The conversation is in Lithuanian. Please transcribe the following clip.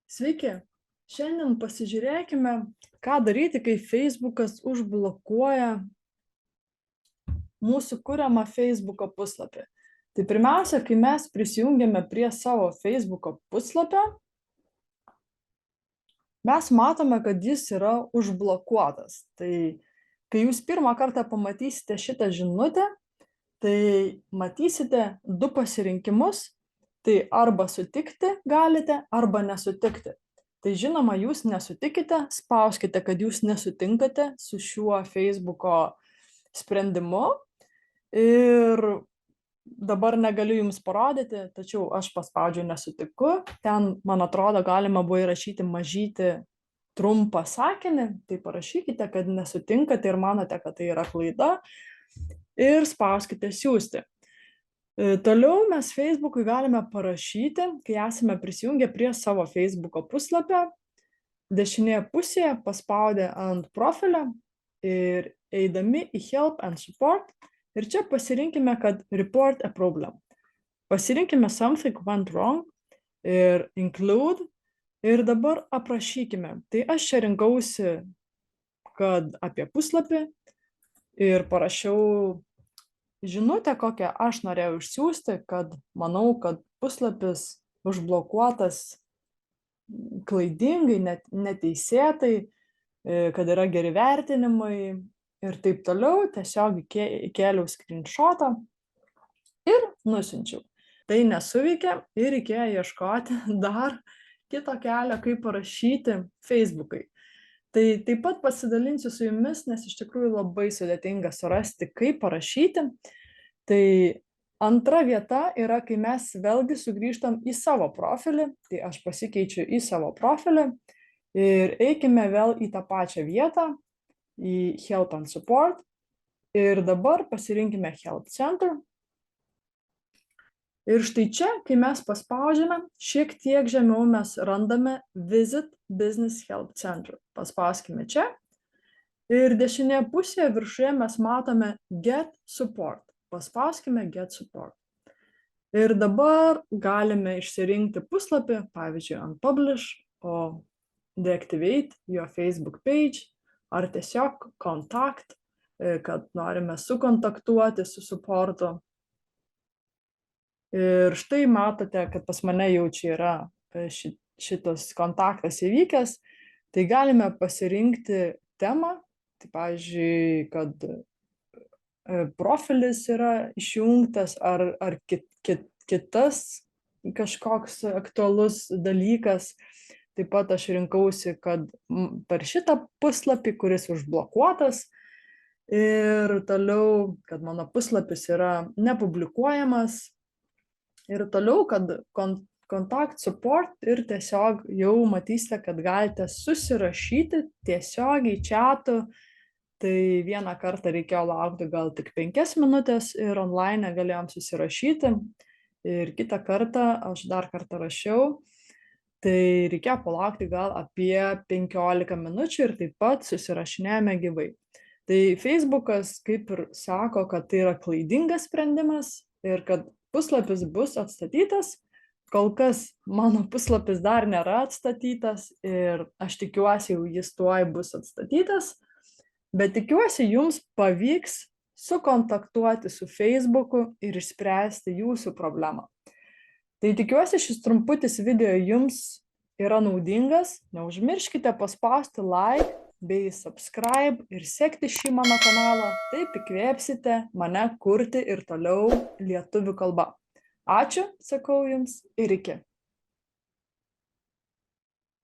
Sveiki! Šiandien pasižiūrėkime, ką daryti, kai Facebookas užblokuoja mūsų kuriamą Facebooko puslapį. Tai pirmiausia, kai mes prisijungiame prie savo Facebooko puslapio, mes matome, kad jis yra užblokuotas. Tai kai jūs pirmą kartą pamatysite šitą žinutę, tai matysite du pasirinkimus. Tai arba sutikti galite, arba nesutikti. Tai žinoma, jūs nesutikite, spauskite, kad jūs nesutinkate su šiuo Facebooko sprendimu. Ir dabar negaliu jums parodyti, tačiau aš paspaudžiu nesutiku. Ten, man atrodo, galima buvo įrašyti mažytį trumpą sakinį. Tai parašykite, kad nesutinkate ir manote, kad tai yra klaida. Ir spauskite siųsti. Toliau mes Facebook'ui galime parašyti, kai esame prisijungę prie savo Facebooko puslapio, dešinėje pusėje paspaudę ant profilio ir eidami į Help and Support ir čia pasirinkime, kad Report a Problem. Pasirinkime Something went wrong ir Include ir dabar aprašykime. Tai aš čia rinkausi, kad apie puslapį ir parašiau žinutę, kokią aš norėjau išsiųsti, kad manau, kad puslapis užblokuotas klaidingai, neteisėtai, kad yra geri vertinimai ir taip toliau. Tiesiog įkėliau screenshotą ir nusiunčiau. Tai nesuveikė ir reikėjo ieškoti dar kito kelio, kaip parašyti Facebook'ui. Tai taip pat pasidalinsiu su jumis, nes iš tikrųjų labai sudėtinga surasti, kaip parašyti. Tai antra vieta yra, kai mes vėlgi sugrįžtam į savo profilį. Tai aš pasikeičiu į savo profilį ir eikime vėl į tą pačią vietą, į Help and Support. Ir dabar pasirinkime Help Center. Ir štai čia, kai mes paspaudžiame, šiek tiek žemiau mes randame Visit Business Help Center. Paspauskime čia. Ir dešinėje pusėje viršuje mes matome Get Support. Paspauskime Get Support. Ir dabar galime išsirinkti puslapį, pavyzdžiui, Unpublish, o Deactivate your Facebook page, ar tiesiog Contact, kad norime sukontaktuoti su supportu. Ir štai matote, kad pas mane jau čia yra šitas kontaktas įvykęs. Tai galime pasirinkti temą. Tai pavyzdžiui, kad profilis yra išjungtas ar kitas kažkoks aktualus dalykas. Taip pat aš rinkausi, kad per šitą puslapį, kuris užblokuotas. Ir toliau, kad mano puslapis yra nepublikuojamas. Ir toliau, kad Contact Support ir tiesiog jau matysite, kad galite susirašyti tiesiogiai chatu. Tai vieną kartą reikėjo laukti gal tik 5 minutės ir online galėjom susirašyti. Ir kitą kartą aš dar kartą rašiau. Tai reikėjo palaukti gal apie 15 minučių ir taip pat susirašinėjome gyvai. Tai Facebookas kaip ir sako, kad tai yra klaidingas sprendimas ir kad puslapis bus atstatytas. Kol kas mano puslapis dar nėra atstatytas ir aš tikiuosi, jau jis tuoj bus atstatytas. Bet tikiuosi, jums pavyks sukontaktuoti su Facebooku ir išspręsti jūsų problemą. Tai tikiuosi, šis trumputis video jums yra naudingas. Neužmirškite paspausti like bei subscribe ir sekti šį mano kanalą. Taip įkvėpsite mane kurti ir toliau lietuvių kalba. Ačiū, sakau jums ir iki.